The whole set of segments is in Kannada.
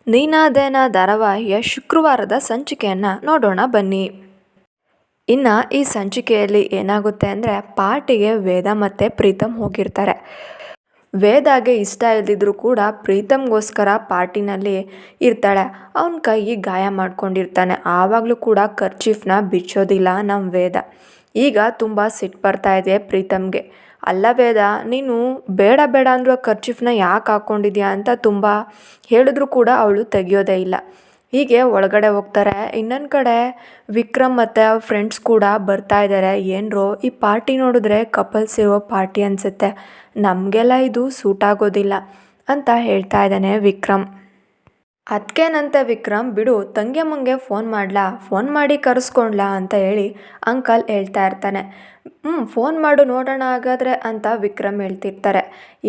ನೀನಾದೇನ ಧಾರಾವಾಹಿಯ ಶುಕ್ರವಾರದ ಸಂಚಿಕೆಯನ್ನು ನೋಡೋಣ ಬನ್ನಿ. ಇನ್ನು ಈ ಸಂಚಿಕೆಯಲ್ಲಿ ಏನಾಗುತ್ತೆ ಅಂದರೆ ಪಾರ್ಟಿಗೆ ವೇದ ಮತ್ತು ಪ್ರೀತಮ್ ಹೋಗಿರ್ತಾರೆ. ವೇದಾಗೆ ಇಷ್ಟ ಇಲ್ಲದಿದ್ರೂ ಕೂಡ ಪ್ರೀತಮ್ಗೋಸ್ಕರ ಪಾರ್ಟಿನಲ್ಲಿ ಇರ್ತಾಳೆ. ಅವನ ಕೈಗೆ ಗಾಯ ಮಾಡ್ಕೊಂಡಿರ್ತಾನೆ. ಆವಾಗಲೂ ಕೂಡ ಕರ್ಚೀಫ್ನ ಬಿಚ್ಚೋದಿಲ್ಲ ನಮ್ಮ ವೇದ. ಈಗ ತುಂಬ ಸಿಟ್ಟು ಬರ್ತಾ ಇದೆ ಪ್ರೀತಮ್ಗೆ. ಅಲ್ಲ ವೇದ, ನೀನು ಬೇಡ ಬೇಡ ಅಂದರೂ ಕರ್ಚೀಫ್ನ ಯಾಕೆ ಹಾಕ್ಕೊಂಡಿದ್ಯಾ ಅಂತ ತುಂಬ ಹೇಳಿದ್ರೂ ಕೂಡ ಅವಳು ತೆಗಿಯೋದೇ ಇಲ್ಲ. ಹೀಗೆ ಒಳಗಡೆ ಹೋಗ್ತಾರೆ. ಇನ್ನೊಂದು ಕಡೆ ವಿಕ್ರಮ್ ಮತ್ತು ಅವ್ರ ಫ್ರೆಂಡ್ಸ್ ಕೂಡ ಬರ್ತಾ ಇದ್ದಾರೆ. ಏನರೋ ಈ ಪಾರ್ಟಿ ನೋಡಿದ್ರೆ ಕಪಲ್ಸ್ ಇರೋ ಪಾರ್ಟಿ ಅನಿಸುತ್ತೆ, ನಮಗೆಲ್ಲ ಇದು ಸೂಟ್ ಆಗೋದಿಲ್ಲ ಅಂತ ಹೇಳ್ತಾ ಇದ್ದಾನೆ ವಿಕ್ರಮ್. ಅದಕ್ಕೇನಂತೆ ವಿಕ್ರಮ್, ಬಿಡು ತಂಗಿಯಮ್ಮಂಗೆ ಫೋನ್ ಮಾಡಿ ಕರೆಸ್ಕೊಂಡ್ಲಾ ಅಂತ ಹೇಳಿ ಅಂಕಲ್ ಹೇಳ್ತಾ ಇರ್ತಾನೆ. ಫೋನ್ ಮಾಡು ನೋಡೋಣ ಹಾಗಾದರೆ ಅಂತ ವಿಕ್ರಮ್ ಹೇಳ್ತಿರ್ತಾರೆ.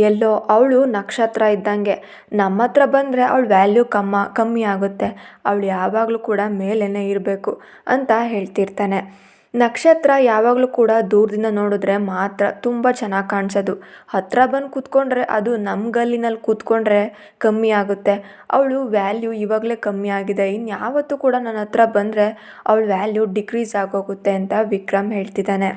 ಎಲ್ಲೋ ಅವಳು ನಕ್ಷತ್ರ ಇದ್ದಂಗೆ, ನಮ್ಮ ಹತ್ರ ಬಂದರೆ ಅವಳ ವ್ಯಾಲ್ಯೂ ಕಮ್ಮಿ ಆಗುತ್ತೆ, ಅವಳು ಯಾವಾಗಲೂ ಕೂಡ ಮೇಲೇ ಇರಬೇಕು ಅಂತ ಹೇಳ್ತಿರ್ತಾನೆ. ನಕ್ಷತ್ರ ಯಾವಾಗಲೂ ಕೂಡ ದೂರದಿಂದ ನೋಡಿದ್ರೆ ಮಾತ್ರ ತುಂಬ ಚೆನ್ನಾಗಿ ಕಾಣಿಸೋದು, ಹತ್ತಿರ ಬಂದು ಕೂತ್ಕೊಂಡ್ರೆ ಅದು ನಮ್ಮ ಗಲ್ಲಿನಲ್ಲಿ ಕೂತ್ಕೊಂಡ್ರೆ ಕಮ್ಮಿ ಆಗುತ್ತೆ. ಅವಳು ವ್ಯಾಲ್ಯೂ ಇವಾಗಲೇ ಕಮ್ಮಿ ಆಗಿದೆ, ಇನ್ಯಾವತ್ತೂ ಕೂಡ ನನ್ನ ಹತ್ರ ಬಂದರೆ ಅವಳ ವ್ಯಾಲ್ಯೂ ಡಿಕ್ರೀಸ್ ಆಗೋಗುತ್ತೆ ಅಂತ ವಿಕ್ರಮ್ ಹೇಳ್ತಿದ್ದಾನೆ.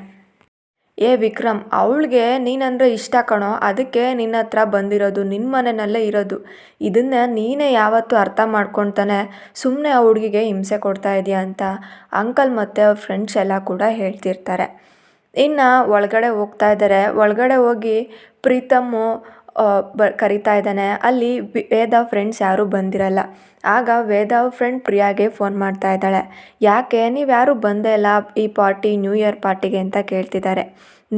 ವಿಕ್ರಮ್, ಅವಳಿಗೆ ನೀನಂದರೆ ಇಷ್ಟ ಕಣೋ, ಅದಕ್ಕೆ ನಿನ್ನ ಹತ್ರ ಬಂದಿರೋದು, ನಿನ್ನ ಮನೆಯಲ್ಲೇ ಇರೋದು. ಇದನ್ನು ನೀನೇ ಯಾವತ್ತೂ ಅರ್ಥ ಮಾಡ್ಕೊತಾನೆ ಸುಮ್ಮನೆ ಆ ಹುಡುಗಿಗೆ ಹಿಂಸೆ ಕೊಡ್ತಾ ಇದೆಯಾ ಅಂತ ಅಂಕಲ್ ಮತ್ತು ಅವ್ರ ಫ್ರೆಂಡ್ಸ್ ಎಲ್ಲ ಕೂಡ ಹೇಳ್ತಿರ್ತಾರೆ. ಇನ್ನು ಒಳಗಡೆ ಹೋಗ್ತಾ ಇದ್ದಾರೆ. ಒಳಗಡೆ ಹೋಗಿ ಪ್ರೀತಮ್ಮು ಕರಿತಾ ಇದ್ದಾನೆ. ಅಲ್ಲಿ ವೇದ ಫ್ರೆಂಡ್ಸ್ ಯಾರೂ ಬಂದಿರಲ್ಲ. ಆಗ ವೇದ ಅವ್ರ ಫ್ರೆಂಡ್ ಪ್ರಿಯಾಗೆ ಫೋನ್ ಮಾಡ್ತಾ ಇದ್ದಾಳೆ. ಯಾಕೆ ನೀವ್ಯಾರೂ ಬಂದೇ ಇಲ್ಲ ಈ ನ್ಯೂ ಇಯರ್ ಪಾರ್ಟಿಗೆ ಅಂತ ಕೇಳ್ತಿದ್ದಾರೆ.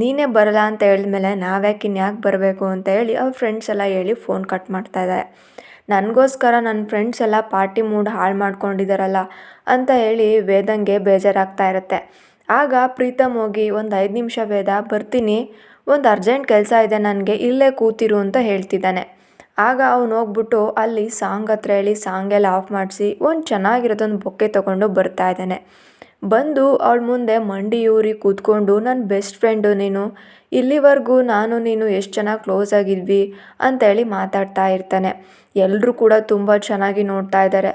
ನೀನೇ ಬರಲ್ಲ ಅಂತ ಹೇಳಿದ್ಮೇಲೆ ನಾವ್ಯಾಕೆ ಇನ್ಯಾಕೆ ಬರಬೇಕು ಅಂತ ಹೇಳಿ ಅವ್ರ ಫ್ರೆಂಡ್ಸ್ ಎಲ್ಲ ಹೇಳಿ ಫೋನ್ ಕಟ್ ಮಾಡ್ತಾ ಇದ್ದಾರೆ. ನನಗೋಸ್ಕರ ನನ್ನ ಫ್ರೆಂಡ್ಸ್ ಎಲ್ಲ ಪಾರ್ಟಿ ಮೂಡ್ ಹಾಳು ಮಾಡ್ಕೊಂಡಿದ್ದಾರಲ್ಲ ಅಂತ ಹೇಳಿ ವೇದಂಗೆ ಬೇಜಾರಾಗ್ತಾ ಇರುತ್ತೆ. ಆಗ ಪ್ರೀತಮ್ ಹೋಗಿ, ಒಂದು 5 ನಿಮಿಷ ವೇದ ಬರ್ತೀನಿ, ಒಂದು ಅರ್ಜೆಂಟ್ ಕೆಲಸ ಇದೆ ನನಗೆ, ಇಲ್ಲೇ ಕೂತಿರು ಅಂತ ಹೇಳ್ತಿದ್ದಾನೆ. ಆಗ ಅವನು ಹೋಗ್ಬಿಟ್ಟು ಅಲ್ಲಿ ಸಾಂಗ್ ಹತ್ರ ಹೇಳಿ ಸಾಂಗೆಲ್ಲ ಆಫ್ ಮಾಡಿಸಿ ಒಂದು ಚೆನ್ನಾಗಿರೋದೊಂದು ಬೊಕ್ಕೆ ತೊಗೊಂಡು ಬರ್ತಾ ಇದ್ದಾನೆ. ಬಂದು ಅವಳ ಮುಂದೆ ಮಂಡಿ ಊರಿ ಕೂತ್ಕೊಂಡು, ನನ್ನ ಬೆಸ್ಟ್ ಫ್ರೆಂಡು ನೀನು, ಇಲ್ಲಿವರೆಗೂ ನಾನು ನೀನು ಎಷ್ಟು ಚೆನ್ನಾಗಿ ಕ್ಲೋಸ್ ಆಗಿದ್ವಿ ಅಂತೇಳಿ ಮಾತಾಡ್ತಾ ಇರ್ತಾನೆ. ಎಲ್ಲರೂ ಕೂಡ ತುಂಬ ಚೆನ್ನಾಗಿ ನೋಡ್ತಾ ಇದ್ದಾರೆ.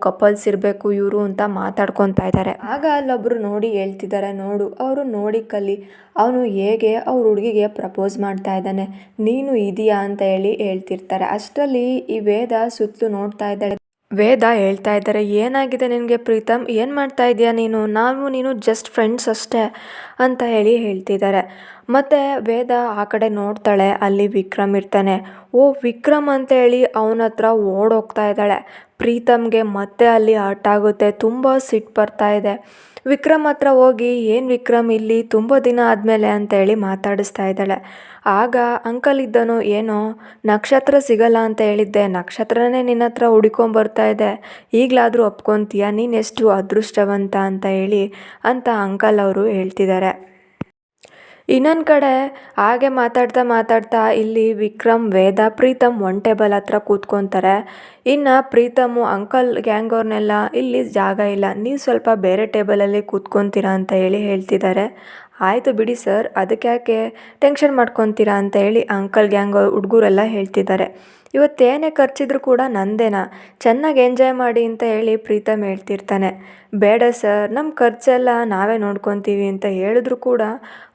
ಕಪಲ್ಸ್ ಇರಬೇಕು ಇವರು ಅಂತ ಮಾತಾಡ್ಕೊತಾ ಇದ್ದಾರೆ. ಆಗ ಅಲ್ಲೊಬ್ಬರು ನೋಡಿ ಹೇಳ್ತಿದ್ದಾರೆ, ನೋಡು ಅವರು ನೋಡಿ ಕಲಿ, ಅವನು ಹೇಗೆ ಅವ್ರ ಹುಡುಗಿಗೆ ಪ್ರಪೋಸ್ ಮಾಡ್ತಾ ಇದ್ದಾನೆ, ನೀನು ಇದೆಯಾ ಅಂತ ಹೇಳಿ ಹೇಳ್ತಿರ್ತಾರೆ. ಅಷ್ಟರಲ್ಲಿ ಈ ವೇದ ಸುತ್ತಲೂ ನೋಡ್ತಾ ಇದ್ದಾಳೆ. ವೇದ ಹೇಳ್ತಾ ಇದ್ದಾರೆ, ಏನಾಗಿದೆ ನಿನಗೆ ಪ್ರೀತಮ್, ಏನು ಮಾಡ್ತಾ ಇದೆಯಾ ನೀನು, ನೀನು ಜಸ್ಟ್ ಫ್ರೆಂಡ್ಸ್ ಅಷ್ಟೇ ಅಂತ ಹೇಳಿ ಹೇಳ್ತಿದ್ದಾರೆ. ಮತ್ತು ವೇದ ಆ ಕಡೆ ನೋಡ್ತಾಳೆ, ಅಲ್ಲಿ ವಿಕ್ರಮ್ ಇರ್ತಾನೆ. ವಿಕ್ರಮ್ ಅಂತ ಹೇಳಿ ಅವನ ಹತ್ರ ಓಡೋಗ್ತಾ ಇದ್ದಾಳೆ. ಪ್ರೀತಮ್ಗೆ ಮತ್ತೆ ಅಲ್ಲಿ ಹರ್ಟ್ ಆಗುತ್ತೆ, ತುಂಬ ಸಿಟ್ಟು ಬರ್ತಾ ಇದೆ. ವಿಕ್ರಮ್ ಹತ್ರ ಹೋಗಿ, ಏನು ವಿಕ್ರಮ್ ಇಲ್ಲಿ ತುಂಬ ದಿನ ಆದಮೇಲೆ ಅಂತೇಳಿ ಮಾತಾಡಿಸ್ತಾ ಇದ್ದಾಳೆ. ಆಗ ಅಂಕಲ್ ಇದ್ದನು, ಏನೋ ನಕ್ಷತ್ರ ಸಿಗಲ್ಲ ಅಂತ ಹೇಳಿದ್ದೆ, ನಕ್ಷತ್ರನೇ ನಿನ್ನ ಹತ್ರ ಹುಡ್ಕೊಂಬರ್ತಾ ಇದೆ, ಈಗಲಾದರೂ ಒಪ್ಕೊತೀಯ, ನೀನು ಎಷ್ಟು ಅದೃಷ್ಟವಂತ ಅಂತ ಹೇಳಿ ಅಂತ ಅಂಕಲ್ ಅವರು ಹೇಳ್ತಿದ್ದಾರೆ. ಇನ್ನೊಂದು ಕಡೆ ಹಾಗೆ ಮಾತಾಡ್ತಾ ಇಲ್ಲಿ ವಿಕ್ರಮ್, ವೇದ, ಪ್ರೀತಮ್ ಒನ್ ಟೇಬಲ್ ಹತ್ರ ಕೂತ್ಕೊತಾರೆ. ಇನ್ನು ಪ್ರೀತಮು, ಅಂಕಲ್ ಗ್ಯಾಂಗ್ ಅವ್ರನ್ನೆಲ್ಲ ಇಲ್ಲಿ ಜಾಗ ಇಲ್ಲ, ನೀವು ಸ್ವಲ್ಪ ಬೇರೆ ಟೇಬಲಲ್ಲಿ ಕೂತ್ಕೊತೀರಾ ಅಂತ ಹೇಳಿ ಹೇಳ್ತಿದ್ದಾರೆ. ಆಯಿತು ಬಿಡಿ ಸರ್, ಅದಕ್ಕೆ ಯಾಕೆ ಟೆನ್ಷನ್ ಮಾಡ್ಕೊತೀರಾ ಅಂತ ಹೇಳಿ ಅಂಕಲ್ ಗ್ಯಾಂಗ್ ಹುಡುಗರೆಲ್ಲ ಹೇಳ್ತಿದ್ದಾರೆ. ಇವತ್ತೇನೇ ಖರ್ಚಿದ್ರು ಕೂಡ ನಂದೇನಾ, ಚೆನ್ನಾಗಿ ಎಂಜಾಯ್ ಮಾಡಿ ಅಂತ ಹೇಳಿ ಪ್ರೀತಮ್ ಹೇಳ್ತಿರ್ತಾನೆ. ಬೇಡ ಸರ್, ನಮ್ಮ ಖರ್ಚೆಲ್ಲ ನಾವೇ ನೋಡ್ಕೊತೀವಿ ಅಂತ ಹೇಳಿದ್ರು ಕೂಡ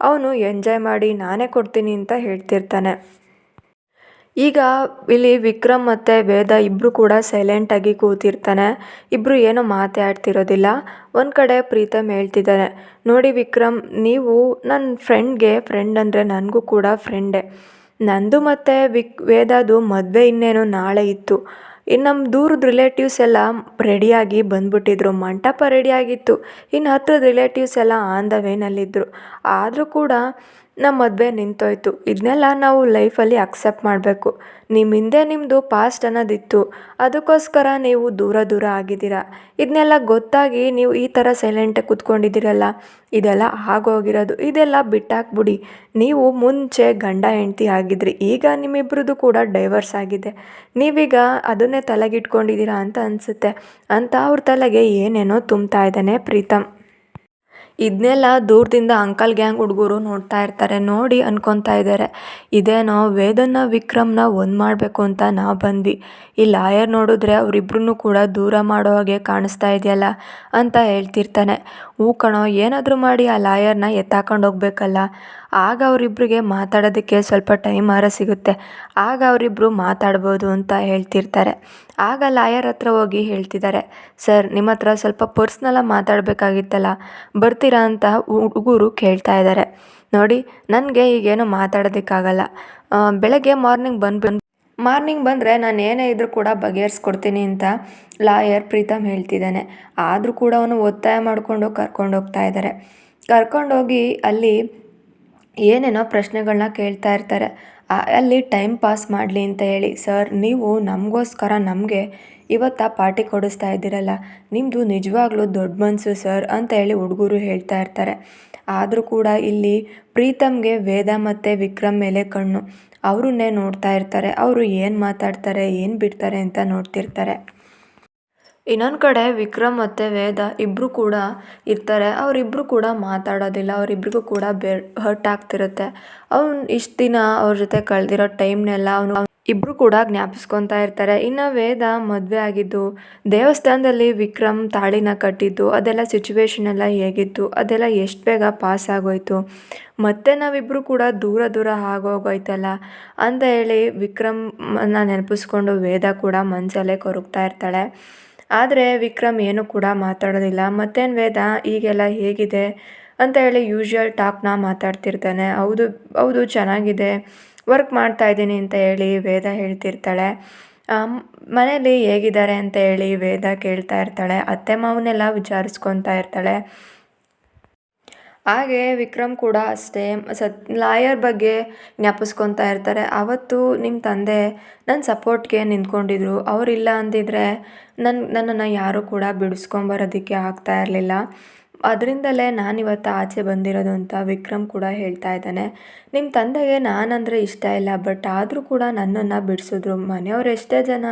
ಅವನು ಎಂಜಾಯ್ ಮಾಡಿ ನಾನೇ ಕೊಡ್ತೀನಿ ಅಂತ ಹೇಳ್ತಿರ್ತಾನೆ. ಈಗ ಇಲ್ಲಿ ವಿಕ್ರಮ್ ಮತ್ತು ವೇದ ಇಬ್ಬರು ಕೂಡ ಸೈಲೆಂಟಾಗಿ ಕೂತಿರ್ತಾನೆ. ಇಬ್ಬರು ಏನೋ ಮಾತಾಡ್ತಿರೋದಿಲ್ಲ. ಒಂದು ಕಡೆ ಪ್ರೀತಮ್ ಹೇಳ್ತಿದ್ದಾನೆ, ನೋಡಿ ವಿಕ್ರಮ್, ನೀವು ನನ್ನ ಫ್ರೆಂಡ್ ಅಂದರೆ ನನಗೂ ಕೂಡ ಫ್ರೆಂಡೇ. ನಂದು ಮತ್ತು ವೇದದು ಮದುವೆ ಇನ್ನೇನು ನಾಳೆ ಇತ್ತು. ಇನ್ನು ನಮ್ಮ ದೂರದ ರಿಲೇಟಿವ್ಸ್ ಎಲ್ಲ ರೆಡಿಯಾಗಿ ಬಂದ್ಬಿಟ್ಟಿದ್ರು, ಮಂಟಪ ರೆಡಿಯಾಗಿತ್ತು, ಇನ್ನು ಹತ್ತಿರದ ರಿಲೇಟಿವ್ಸ್ ಎಲ್ಲ ಆನ್ ದ ವೇನಲ್ಲಿದ್ದರು. ಆದರೂ ಕೂಡ ನಮ್ಮ ಮದುವೆ ನಿಂತೋಯ್ತು. ಇದನ್ನೆಲ್ಲ ನಾವು ಲೈಫಲ್ಲಿ ಅಕ್ಸೆಪ್ಟ್ ಮಾಡಬೇಕು. ನಿಮ್ಮ ಹಿಂದೆ ನಿಮ್ಮದು ಪಾಸ್ಟ್ ಅನ್ನೋದಿತ್ತು, ಅದಕ್ಕೋಸ್ಕರ ನೀವು ದೂರ ಆಗಿದ್ದೀರಾ. ಇದನ್ನೆಲ್ಲ ಗೊತ್ತಾಗಿ ನೀವು ಈ ಥರ ಸೈಲೆಂಟಾಗಿ ಕೂತ್ಕೊಂಡಿದ್ದೀರಲ್ಲ, ಇದೆಲ್ಲ ಆಗೋಗಿರೋದು, ಇದೆಲ್ಲ ಬಿಟ್ಟಾಕ್ಬಿಡಿ. ನೀವು ಮುಂಚೆ ಗಂಡ ಹೆಂಡತಿ ಆಗಿದ್ರಿ, ಈಗ ನಿಮ್ಮಿಬ್ಬರದು ಕೂಡ ಡೈವರ್ಸ್ ಆಗಿದೆ, ನೀವೀಗ ಅದನ್ನೇ ತಲೆಗಿಟ್ಕೊಂಡಿದ್ದೀರಾ ಅಂತ ಅನಿಸುತ್ತೆ ಅಂತ ಅವ್ರ ತಲೆಗೆ ಏನೇನೋ ತುಂಬ್ತಾ ಇದ್ದಾನೆ ಪ್ರೀತಮ್. ಇದನ್ನೆಲ್ಲ ದೂರದಿಂದ ಅಂಕಲ್ ಗ್ಯಾಂಗ್ ಹುಡುಗರು ನೋಡ್ತಾ ಇರ್ತಾರೆ. ನೋಡಿ ಅನ್ಕೊತಾ ಇದ್ದಾರೆ, ಇದೇನೋ ವೇದನ್ನ ವಿಕ್ರಮ್ನ ಒಂದು ಮಾಡಬೇಕು ಅಂತ ನಾವು ಬಂದ್ವಿ, ಈ ಲಾಯರ್ ನೋಡಿದ್ರೆ ಅವರಿಬ್ರು ಕೂಡ ದೂರ ಮಾಡೋ ಹಾಗೆ ಕಾಣಿಸ್ತಾ ಇದೆಯಲ್ಲ ಅಂತ ಹೇಳ್ತಿರ್ತಾನೆ. ಹೂ ಕಣೋ, ಏನಾದರೂ ಮಾಡಿ ಆ ಲಾಯರ್ನ ಎತ್ತಾಕೊಂಡು ಹೋಗ್ಬೇಕಲ್ಲ, ಆಗ ಅವರಿಬ್ರಿಗೆ ಮಾತಾಡೋದಕ್ಕೆ ಸ್ವಲ್ಪ ಟೈಮ್ ಸಿಗುತ್ತೆ, ಆಗ ಅವರಿಬ್ರು ಮಾತಾಡ್ಬೋದು ಅಂತ ಹೇಳ್ತಿರ್ತಾರೆ. ಆಗ ಲಾಯರ್ ಹತ್ರ ಹೋಗಿ ಹೇಳ್ತಿದ್ದಾರೆ, ಸರ್ ನಿಮ್ಮ ಹತ್ರ ಸ್ವಲ್ಪ ಪರ್ಸ್ನಲಾಗಿ ಮಾತಾಡಬೇಕಾಗಿತ್ತಲ್ಲ, ಬರ್ತೀರಾ ಅಂತ ಹುಡುಗರು ಕೇಳ್ತಾ ಇದ್ದಾರೆ. ನೋಡಿ, ನನಗೆ ಈಗೇನು ಮಾತಾಡೋದಕ್ಕಾಗಲ್ಲ, ಬೆಳಗ್ಗೆ ಮಾರ್ನಿಂಗ್ ಬಂದರೆ ನಾನು ಏನೇ ಇದ್ರೂ ಕೂಡ ಬಗೆಹರಿಸ್ಕೊಡ್ತೀನಿ ಅಂತ ಲಾಯರ್ ಪ್ರೀತಮ್ ಹೇಳ್ತಿದ್ದಾನೆ. ಆದರೂ ಕೂಡ ಅವನು ಒತ್ತಾಯ ಮಾಡಿಕೊಂಡು ಕರ್ಕೊಂಡೋಗ್ತಾ ಇದ್ದಾರೆ. ಕರ್ಕೊಂಡೋಗಿ ಅಲ್ಲಿ ಏನೇನೋ ಪ್ರಶ್ನೆಗಳನ್ನ ಕೇಳ್ತಾ ಇರ್ತಾರೆ. ಅಲ್ಲಿ ಟೈಮ್ ಪಾಸ್ ಮಾಡಲಿ ಅಂತ ಹೇಳಿ, ಸರ್ ನೀವು ನಮಗೋಸ್ಕರ ನಮಗೆ ಇವತ್ತು ಪಾರ್ಟಿ ಕೊಡಿಸ್ತಾ ಇದ್ದೀರಲ್ಲ, ನಿಮ್ಮದು ನಿಜವಾಗ್ಲೂ ದೊಡ್ಡ ಮನಸ್ಸು ಸರ್ ಅಂತ ಹೇಳಿ ಹುಡುಗರು ಹೇಳ್ತಾ ಇರ್ತಾರೆ. ಆದರೂ ಕೂಡ ಇಲ್ಲಿ ಪ್ರೀತಮ್ಗೆ ವೇದ ಮತ್ತು ವಿಕ್ರಮ್ ಮೇಲೆ ಕಣ್ಣು, ಅವರನ್ನೇ ನೋಡ್ತಾ ಇರ್ತಾರೆ. ಅವರು ಏನು ಮಾತಾಡ್ತಾರೆ ಏನು ಬಿಡ್ತಾರೆ ಅಂತ ನೋಡ್ತಿರ್ತಾರೆ. ಇನ್ನೊಂದು ಕಡೆ ವಿಕ್ರಮ್ ಮತ್ತು ವೇದ ಇಬ್ಬರು ಕೂಡ ಇರ್ತಾರೆ. ಅವರಿಬ್ಬರು ಕೂಡ ಮಾತಾಡೋದಿಲ್ಲ, ಅವರಿಬ್ರಿಗೂ ಕೂಡ ಹರ್ಟ್ ಆಗ್ತಿರುತ್ತೆ. ಅವ್ನು ಇಷ್ಟು ದಿನ ಅವ್ರ ಜೊತೆ ಕಳೆದಿರೋ ಟೈಮ್ನೆಲ್ಲ ಅವನು ಇಬ್ಬರು ಕೂಡ ಜ್ಞಾಪಿಸ್ಕೊತಾ ಇರ್ತಾರೆ. ಇನ್ನು ವೇದ ಮದುವೆ ಆಗಿದ್ದು, ದೇವಸ್ಥಾನದಲ್ಲಿ ವಿಕ್ರಮ್ ತಾಳಿನ ಕಟ್ಟಿದ್ದು, ಅದೆಲ್ಲ ಸಿಚುವೇಶನ್ ಎಲ್ಲ ಹೇಗಿತ್ತು, ಅದೆಲ್ಲ ಎಷ್ಟು ಬೇಗ ಪಾಸ್ ಆಗೋಯ್ತು, ಮತ್ತೆ ನಾವಿಬ್ಬರು ಕೂಡ ದೂರ ಆಗೋಗೋಯ್ತಲ್ಲ ಅಂತ ಹೇಳಿ ವಿಕ್ರಮ್ನ ನೆನಪಿಸ್ಕೊಂಡು ವೇದ ಕೂಡ ಮನಸಲ್ಲೇ ಕೊರಗ್ತಾ ಇರ್ತಾಳೆ. ಆದರೆ ವಿಕ್ರಮ್ ಏನೂ ಕೂಡ ಮಾತಾಡೋದಿಲ್ಲ. ಮತ್ತೇನು ವೇದ ಈಗೆಲ್ಲ ಹೇಗಿದೆ ಅಂತ ಹೇಳಿ ಯೂಶ್ವಲ್ ಟಾಕ್ನ ಮಾತಾಡ್ತಿರ್ತಾನೆ. ಹೌದು ಚೆನ್ನಾಗಿದೆ, ವರ್ಕ್ ಮಾಡ್ತಾ ಇದ್ದೀನಿ ಅಂತ ಹೇಳಿ ವೇದ ಹೇಳ್ತಿರ್ತಾಳೆ. ಮನೇಲಿ ಹೇಗಿದ್ದಾರೆ ಅಂತ ಹೇಳಿ ವೇದ ಕೇಳ್ತಾ ಇರ್ತಾಳೆ. ಅತ್ತೆ ಮಾವನ್ನೆಲ್ಲ ವಿಚಾರಿಸ್ಕೊತಾ ಇರ್ತಾಳೆ. ಹಾಗೆ ವಿಕ್ರಮ್ ಕೂಡ ಅಷ್ಟೇ ಲಾಯರ್ ಬಗ್ಗೆ ಜ್ಞಾಪಿಸ್ಕೊತಾ ಇರ್ತಾರೆ. ಆವತ್ತು ನಿಮ್ಮ ತಂದೆ ನನ್ನ ಸಪೋರ್ಟ್ಗೆ ನಿಂತ್ಕೊಂಡಿದ್ರು, ಅವರಿಲ್ಲ ಅಂದಿದ್ರೆ ನನ್ನನ್ನು ಯಾರೂ ಕೂಡ ಬಿಡಿಸ್ಕೊಂಬರೋದಕ್ಕೆ ಆಗ್ತಾ ಇರಲಿಲ್ಲ, ಅದರಿಂದಲೇ ನಾನಿವತ್ತು ಆಚೆ ಬಂದಿರೋದು ಅಂತ ವಿಕ್ರಮ್ ಕೂಡ ಹೇಳ್ತಾ ಇದ್ದಾನೆ. ನಿಮ್ಮ ತಂದೆಗೆ ನಾನಂದರೆ ಇಷ್ಟ ಇಲ್ಲ, ಬಟ್ ಆದರೂ ಕೂಡ ನನ್ನನ್ನು ಬಿಡಿಸಿದ್ರು. ಮನೆಯವ್ರು ಎಷ್ಟೇ ಜನ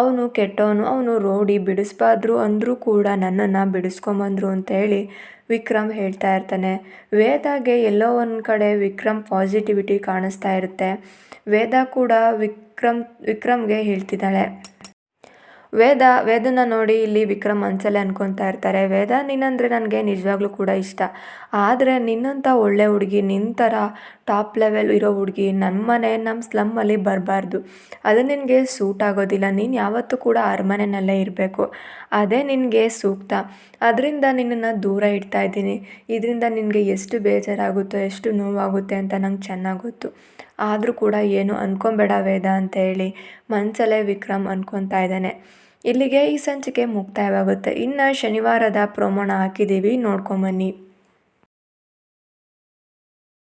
ಅವನು ಕೆಟ್ಟವನು, ಅವನು ರೋಡಿ, ಬಿಡಿಸ್ಬಾರ್ದು ಅಂದರೂ ಕೂಡ ನನ್ನನ್ನು ಬಿಡಿಸ್ಕೊಂಬಂದ್ರು ಅಂತ ಹೇಳಿ ವಿಕ್ರಮ್ ಹೇಳ್ತಾ ಇರ್ತಾನೆ. ವೇದಾಗೆ ಎಲ್ಲೋ ಒಂದು ಕಡೆ ವಿಕ್ರಮ್ ಪಾಸಿಟಿವಿಟಿ ಕಾಣಿಸ್ತಾ ಇರುತ್ತೆ. ವೇದ ಕೂಡ ವಿಕ್ರಮ್ಗೆ ಹೇಳ್ತಿದ್ದಾಳೆ. ವೇದನ ನೋಡಿ ಇಲ್ಲಿ ವಿಕ್ರಮ್ ಮನಸಲ್ಲೇ ಅನ್ಕೊತಾ ಇರ್ತಾರೆ, ವೇದ ನೀನಂದರೆ ನನಗೆ ನಿಜವಾಗ್ಲೂ ಕೂಡ ಇಷ್ಟ, ಆದರೆ ನಿನ್ನಂಥ ಒಳ್ಳೆ ಹುಡುಗಿ, ನಿನ್ನ ಥರ ಟಾಪ್ ಲೆವೆಲ್ ಇರೋ ಹುಡುಗಿ ನಮ್ಮ ಸ್ಲಮ್ಮಲ್ಲಿ ಬರಬಾರ್ದು, ಅದು ನಿನಗೆ ಸೂಟ್ ಆಗೋದಿಲ್ಲ, ನೀನು ಯಾವತ್ತೂ ಕೂಡ ಅರಮನೆಯಲ್ಲೇ ಇರಬೇಕು, ಅದೇ ನಿನಗೆ ಸೂಕ್ತ, ಅದರಿಂದ ನಿನ್ನನ್ನು ದೂರ ಇಡ್ತಾ ಇದ್ದೀನಿ. ಇದರಿಂದ ನಿನಗೆ ಎಷ್ಟು ಬೇಜಾರಾಗುತ್ತೋ ಎಷ್ಟು ನೋವಾಗುತ್ತೆ ಅಂತ ನಂಗೆ ಚೆನ್ನಾಗಿ ಗೊತ್ತು, ಆದರೂ ಕೂಡ ಏನು ಅನ್ಕೊಬೇಡ ವೇದ ಅಂತ ಹೇಳಿ ಮನಸಲ್ಲೇ ವಿಕ್ರಮ್ ಅನ್ಕೊತಾ ಇದ್ದಾನೆ. ಇಲ್ಲಿಗೆ ಈ ಸಂಚಿಕೆ ಮುಕ್ತಾಯವಾಗುತ್ತೆ. ಇನ್ನು ಶನಿವಾರದ ಪ್ರೊಮೋನ ಹಾಕಿದ್ದೀವಿ, ನೋಡ್ಕೊಂಬನ್ನಿ.